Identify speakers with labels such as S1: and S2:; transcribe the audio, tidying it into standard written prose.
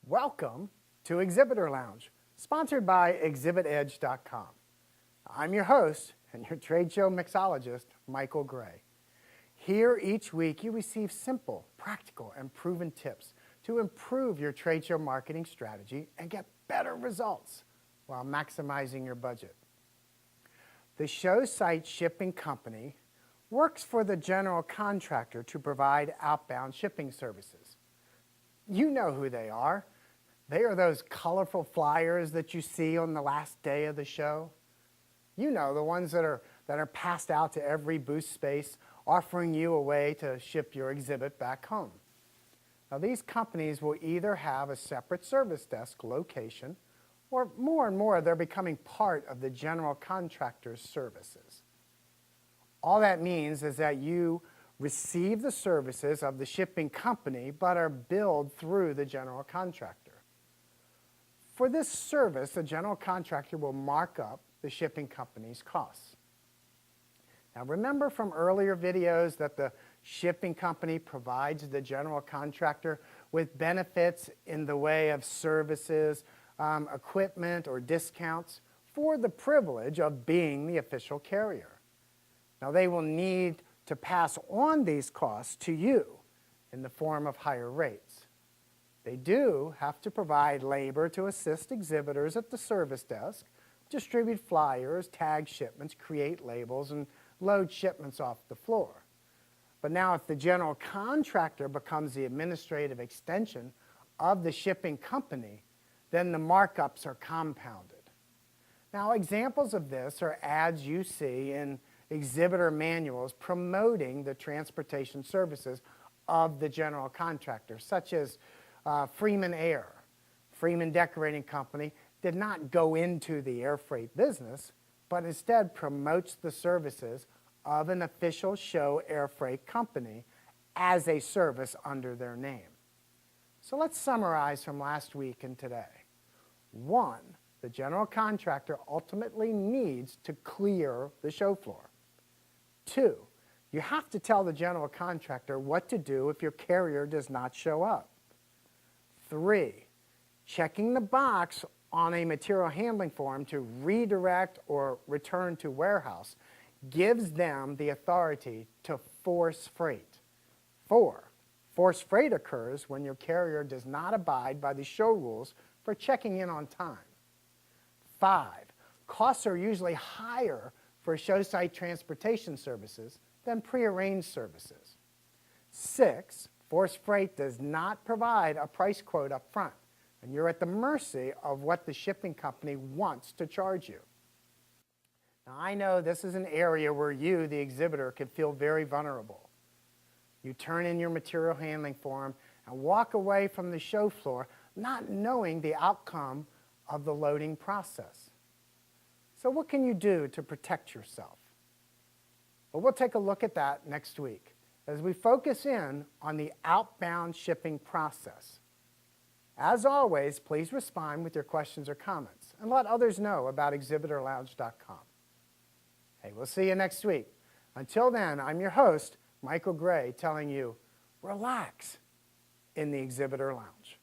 S1: Welcome to Exhibitor Lounge, sponsored by ExhibitEdge.com. I'm your host and your trade show mixologist, Michael Gray. Here each week you receive simple, practical, and proven tips to improve your trade show marketing strategy and get better results while maximizing your budget. The show site shipping company works for the general contractor to provide outbound shipping services. You know who they are. They are those colorful flyers that you see on the last day of the show. You know, the ones that are passed out to every booth space, offering you a way to ship your exhibit back home. Now, these companies will either have a separate service desk location, or more and more, they're becoming part of the general contractor's services. All that means is that you receive the services of the shipping company, but are billed through the general contractor. For this service, the general contractor will mark up the shipping company's costs. Now, remember from earlier videos that the shipping company provides the general contractor with benefits in the way of services, equipment, or discounts for the privilege of being the official carrier. Now, they will need to pass on these costs to you in the form of higher rates. They do have to provide labor to assist exhibitors at the service desk, distribute flyers, tag shipments, create labels, and load shipments off the floor. But now if the general contractor becomes the administrative extension of the shipping company, then the markups are compounded. Now, examples of this are ads you see in exhibitor manuals promoting the transportation services of the general contractor, such as Freeman Air. Freeman Decorating Company did not go into the air freight business, but instead promotes the services of an official show air freight company as a service under their name. So let's summarize from last week and today. 1, the general contractor ultimately needs to clear the show floor. 2, you have to tell the general contractor what to do if your carrier does not show up. 3, checking the box on a material handling form to redirect or return to warehouse gives them the authority to force freight. 4, force freight occurs when your carrier does not abide by the show rules for checking in on time. 5, costs are usually higher for show site transportation services than prearranged services. 6, force freight does not provide a price quote up front, and you're at the mercy of what the shipping company wants to charge you. Now, I know this is an area where you, the exhibitor, can feel very vulnerable. You turn in your material handling form and walk away from the show floor not knowing the outcome of the loading process. So what can you do to protect yourself? Well, we'll take a look at that next week as we focus in on the outbound shipping process. As always, please respond with your questions or comments and let others know about ExhibitorLounge.com. Hey, we'll see you next week. Until then, I'm your host, Michael Gray, telling you, relax in the Exhibitor Lounge.